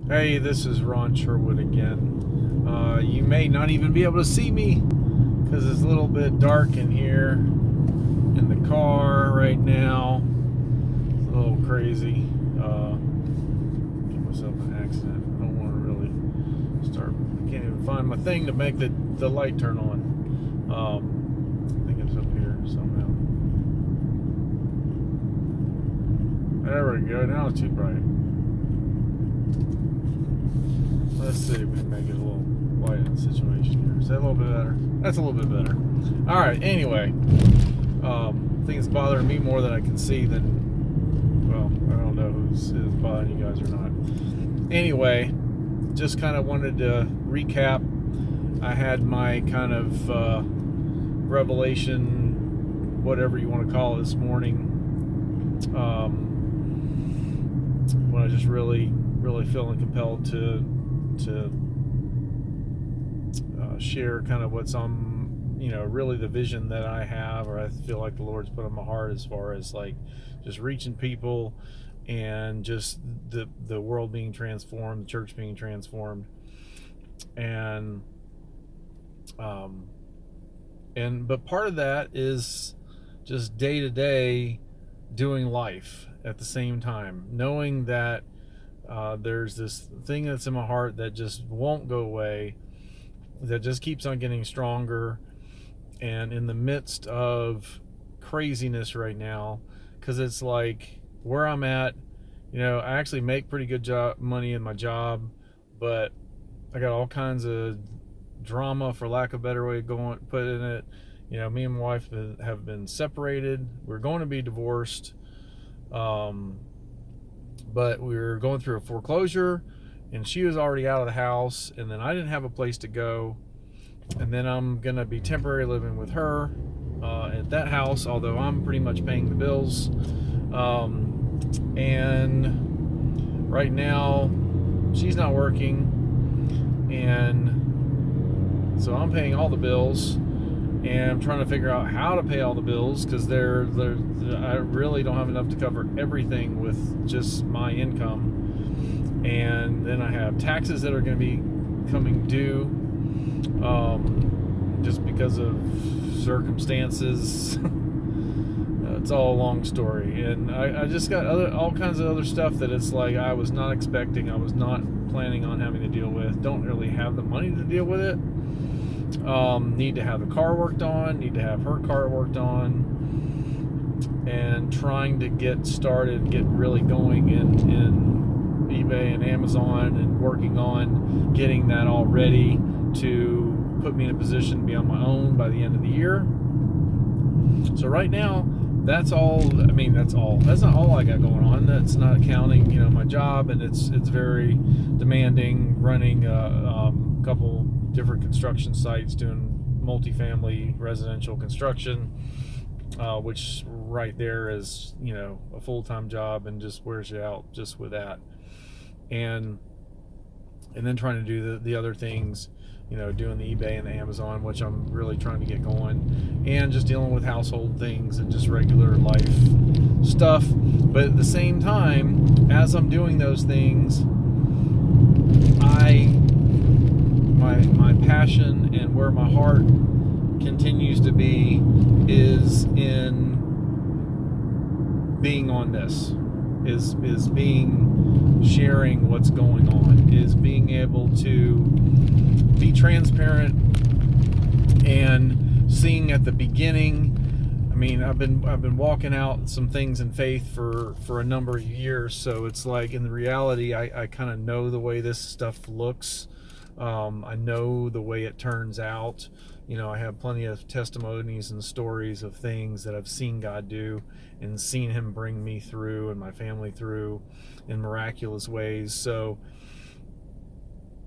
Hey, this is Ron Sherwood again. You may not even be able to see me because it's a little bit dark in here in the car right now. It's a little crazy. Get myself in an accident. I don't want to really start. I can't even find my thing to make the light turn on. I think it's up here somehow. There we go. Now it's too bright. Let's see if we can make it a little light in the situation here. Is that a little bit better? That's a little bit better. All right, anyway. I think it's bothering me more than I can see than, well, I don't know who's bothering you guys or not. Anyway, just kind of wanted to recap. I had my kind of revelation, whatever you want to call it, this morning. When I was just really feeling compelled to share kind of what's on, really the vision that I have, or I feel like the Lord's put on my heart as far as like just reaching people and just the world being transformed, the church being transformed, and but part of that is just day to day doing life at the same time, knowing that there's this thing that's in my heart that just won't go away, that just keeps on getting stronger. And in the midst of craziness right now, because it's like where I'm at, I actually make pretty good money in my job, but I got all kinds of drama, for lack of a better way of putting it. Me and my wife have been separated. We're going to be divorced. But we were going through a foreclosure, and she was already out of the house, and then I didn't have a place to go, and then I'm gonna be temporary living with her at that house, although I'm pretty much paying the bills. And right now she's not working, and so I'm paying all the bills, and I'm trying to figure out how to pay all the bills, because I really don't have enough to cover everything with just my income. And then I have taxes that are going to be coming due, just because of circumstances. It's all a long story, and I just got all kinds of other stuff that it's like I was not expecting, I was not planning on having to deal with. Don't really have the money to deal with it. Need to have the car worked on, need to have her car worked on, and trying to get started, get really going in eBay and Amazon, and working on getting that all ready to put me in a position to be on my own by the end of the year. So right now, that's not all I got going on. That's not counting, my job, and it's very demanding, running a couple different construction sites, doing multifamily residential construction, which right there is, a full-time job, and just wears you out just with that. And then trying to do the other things, doing the eBay and the Amazon, which I'm really trying to get going, and just dealing with household things and just regular life stuff. But at the same time, as I'm doing those things, my passion and where my heart continues to be is in being on this, is sharing what's going on, is being able to be transparent and seeing at the beginning. I mean, I've been walking out some things in faith for a number of years, so it's like in the reality, I kind of know the way this stuff looks. I know the way it turns out. I have plenty of testimonies and stories of things that I've seen God do, and seen Him bring me through and my family through in miraculous ways. So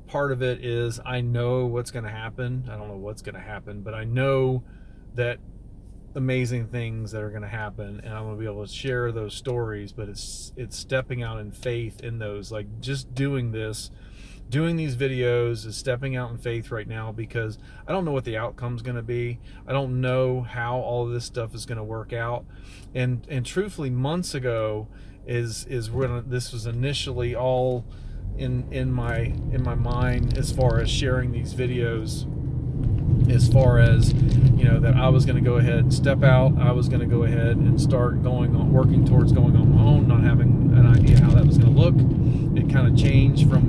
part of it is I know what's going to happen. I don't know what's going to happen, but I know that amazing things that are going to happen, and I'm going to be able to share those stories. But it's stepping out in faith in those, like just doing these videos is stepping out in faith right now, because I don't know what the outcome's going to be. I don't know how all of this stuff is going to work out. And truthfully, months ago is when this was initially all in my mind as far as sharing these videos, as far as, that I was going to go ahead and step out. I was going to go ahead and start working towards going on my own, not having an idea how that was going to look. It kind of changed from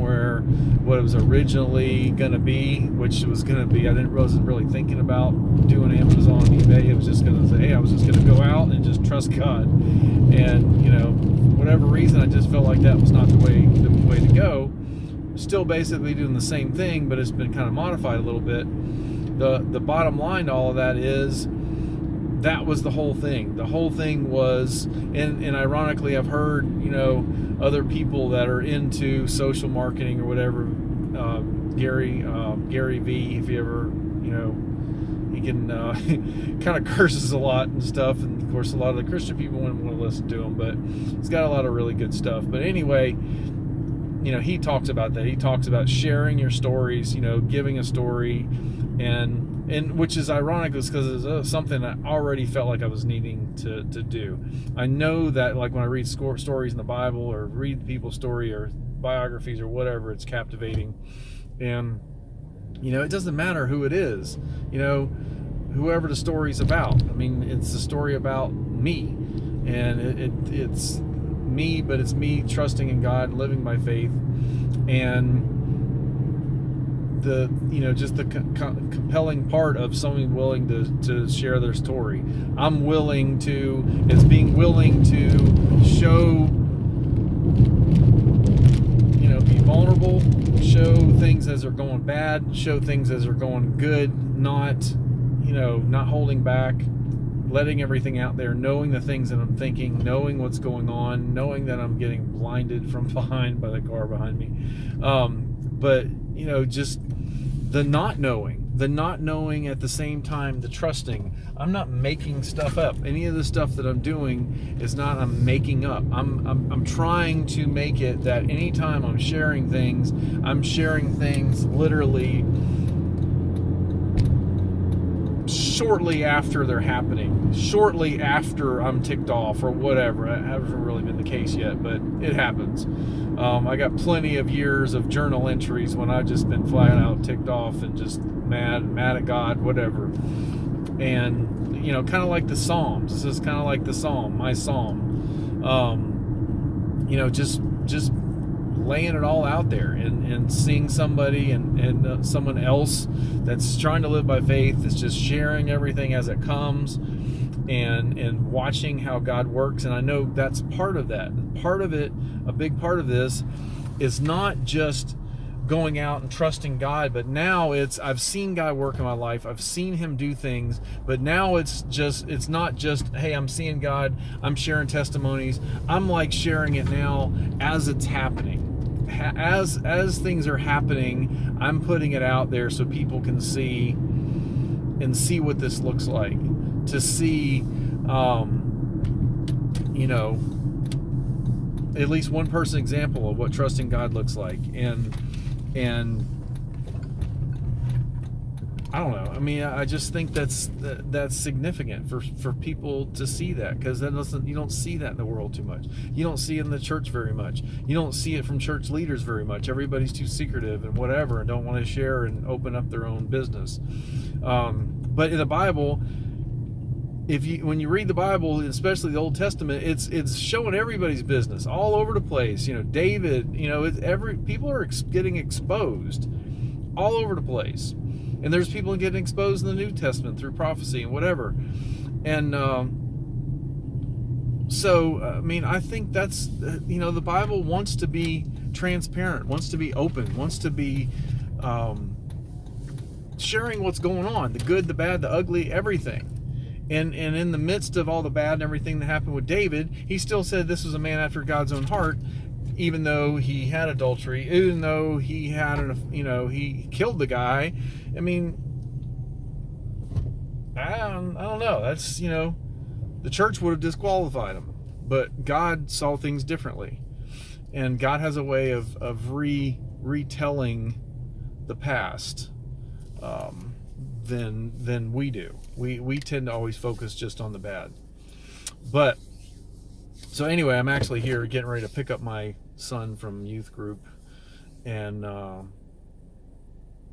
what it was originally going to be, which was going to be, wasn't really thinking about doing Amazon and eBay. It was just going to say, hey, I was just going to go out and just trust God. And, for whatever reason, I just felt like that was not the way to go. Still basically doing the same thing, but it's been kind of modified a little bit. The bottom line to all of that is that was the whole thing. The whole thing was, and ironically, I've heard, other people that are into social marketing or whatever, Gary V, if you ever, he can kind of curses a lot and stuff, and of course a lot of the Christian people wouldn't want to listen to him, but he's got a lot of really good stuff. But anyway, he talks about that. He talks about sharing your stories, giving a story, and which is ironic because it's something I already felt like I was needing to do. I know that, like, when I read stories in the Bible or read people's story or biographies or whatever, it's captivating. And it doesn't matter who it is, whoever the story's about. I mean, it's a story about me, and it's me, but it's me trusting in God, living by faith, and the just the compelling part of someone willing to share their story. It's being willing to show, be vulnerable, show things as they're going bad, show things as they're going good, not holding back, letting everything out there, knowing the things that I'm thinking, knowing what's going on, knowing that I'm getting blinded from behind by the car behind me. But just the not knowing at the same time, the trusting. I'm not making stuff up. Any of the stuff that I'm doing is not I'm making up. I'm trying to make it that anytime I'm sharing things literally shortly after they're happening, shortly after I'm ticked off or whatever. That hasn't really been the case yet, but it happens. I got plenty of years of journal entries when I've just been flat out ticked off and just mad at God, whatever. And kind of like the Psalms. This is kind of like the Psalm, my Psalm. Just laying it all out there and seeing somebody and someone else that's trying to live by faith, that's just sharing everything as it comes, and watching how God works. And I know that's part of that. Part of it, a big part of this, is not just going out and trusting God, but now I've seen God work in my life. I've seen Him do things, but now it's not just, hey, I'm seeing God, I'm sharing testimonies. I'm like sharing it now as it's happening. As things are happening, I'm putting it out there so people can see what this looks like, to see at least one person example of what trusting God looks like. And I don't know. I mean, I just think that's significant for people to see that, because you don't see that in the world too much. You don't see it in the church very much. You don't see it from church leaders very much. Everybody's too secretive and whatever, and don't want to share and open up their own business. But in the Bible, when you read the Bible, especially the Old Testament, it's showing everybody's business all over the place. David, people are getting exposed all over the place. And there's people getting exposed in the New Testament through prophecy and whatever. And I think that's, the Bible wants to be transparent, wants to be open, wants to be sharing what's going on, the good, the bad, the ugly, everything. And in the midst of all the bad and everything that happened with David, he still said this was a man after God's own heart, even though he had adultery, even though he had he killed the guy. I mean, I don't know. That's, the church would have disqualified him, but God saw things differently, and God has a way of retelling the past than we do. We tend to always focus just on the bad. But so anyway, I'm actually here getting ready to pick up my son from youth group, and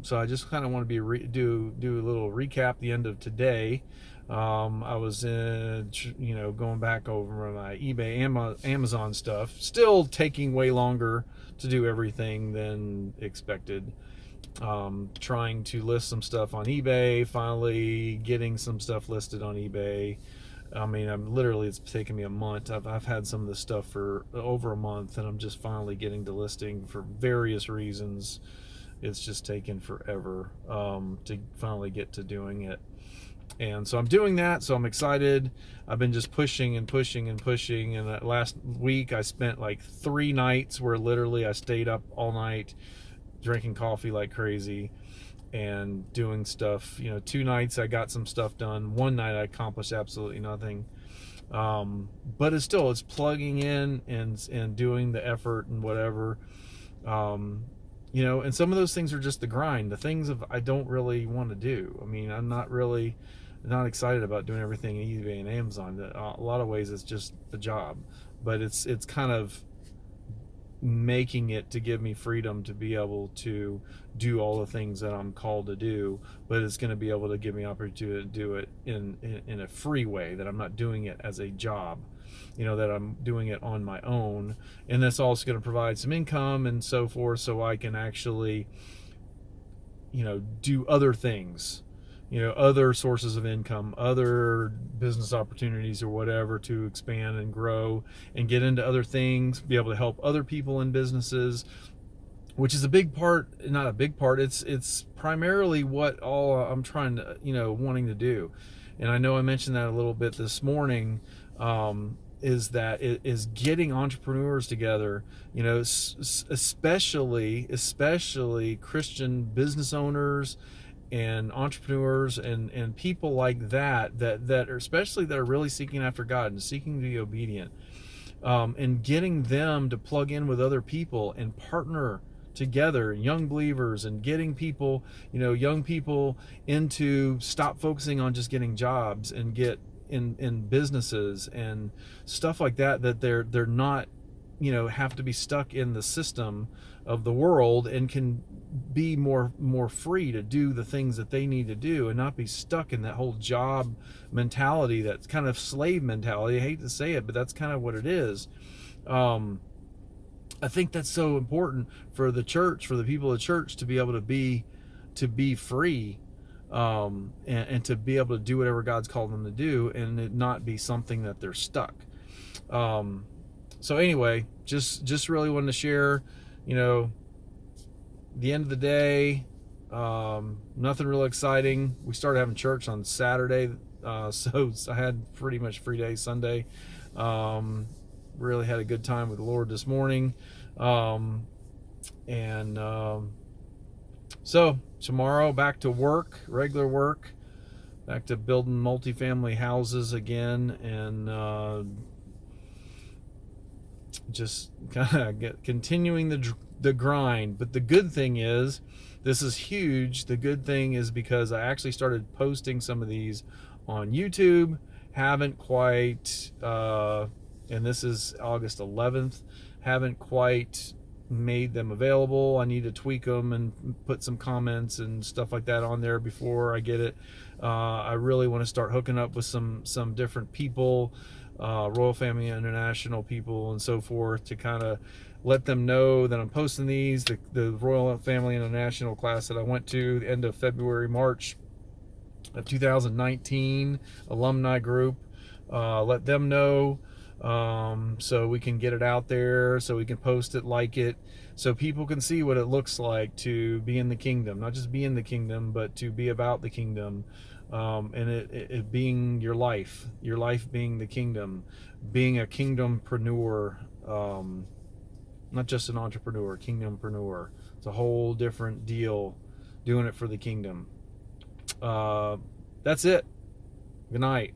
so I just kind of want to be do a little recap the end of today. I was going back over my eBay, Amazon stuff, still taking way longer to do everything than expected. Trying to list some stuff on eBay, finally getting some stuff listed on eBay. I mean, it's taken me a month. I've had some of this stuff for over a month, and I'm just finally getting to listing for various reasons. It's just taken forever to finally get to doing it. And so I'm doing that, so I'm excited. I've been just pushing and pushing and pushing, and last week I spent like 3 nights where literally I stayed up all night drinking coffee like crazy and doing stuff. 2 nights I got some stuff done. 1 night I accomplished absolutely nothing. But it's plugging in and doing the effort and whatever. And some of those things are just the grind, the things I don't really want to do. I mean, I'm not excited about doing everything in eBay and Amazon. A lot of ways it's just a job, but it's kind of making it to give me freedom to be able to do all the things that I'm called to do, but it's going to be able to give me opportunity to do it in a free way, that I'm not doing it as a job, that I'm doing it on my own. And that's also going to provide some income and so forth, so I can actually do other things, other sources of income, other business opportunities or whatever, to expand and grow and get into other things, be able to help other people in businesses, which is a big part. Not a big part, it's primarily what all I'm trying to, wanting to do. And I know I mentioned that a little bit this morning, is that it is getting entrepreneurs together, especially Christian business owners and entrepreneurs and people like that are, especially that are really seeking after God and seeking to be obedient, and getting them to plug in with other people and partner together, young believers, and getting people, young people into stop focusing on just getting jobs and get in businesses and stuff like that they're not, have to be stuck in the system of the world, and can be more free to do the things that they need to do, and not be stuck in that whole job mentality, that's kind of slave mentality. I hate to say it, but that's kind of what it is. I think that's so important for the church, for the people of the church, to be able to be free, and to be able to do whatever God's called them to do, and it not be something that they're stuck. So anyway, just really wanted to share, the end of the day, nothing real exciting. We started having church on Saturday, so I had pretty much free day Sunday. Really had a good time with the Lord this morning. So tomorrow back to work, regular work, back to building multifamily houses again, and just kind of continuing the grind. But the good thing is, this is huge. The good thing is, because I actually started posting some of these on YouTube, haven't quite, and this is August 11th, haven't quite made them available. I need to tweak them and put some comments and stuff like that on there before I get it. I really want to start hooking up with some different people, Royal Family International people and so forth, to kind of let them know that I'm posting these. The Royal Family International class that I went to the end of February, March of 2019, alumni group, let them know, so we can get it out there, so we can post it, like it, so people can see what it looks like to be in the kingdom, not just be in the kingdom, but to be about the kingdom, and it being your life being the kingdom, being a kingdompreneur, not just an entrepreneur, kingdompreneur. It's a whole different deal, doing it for the kingdom. That's it. Good night.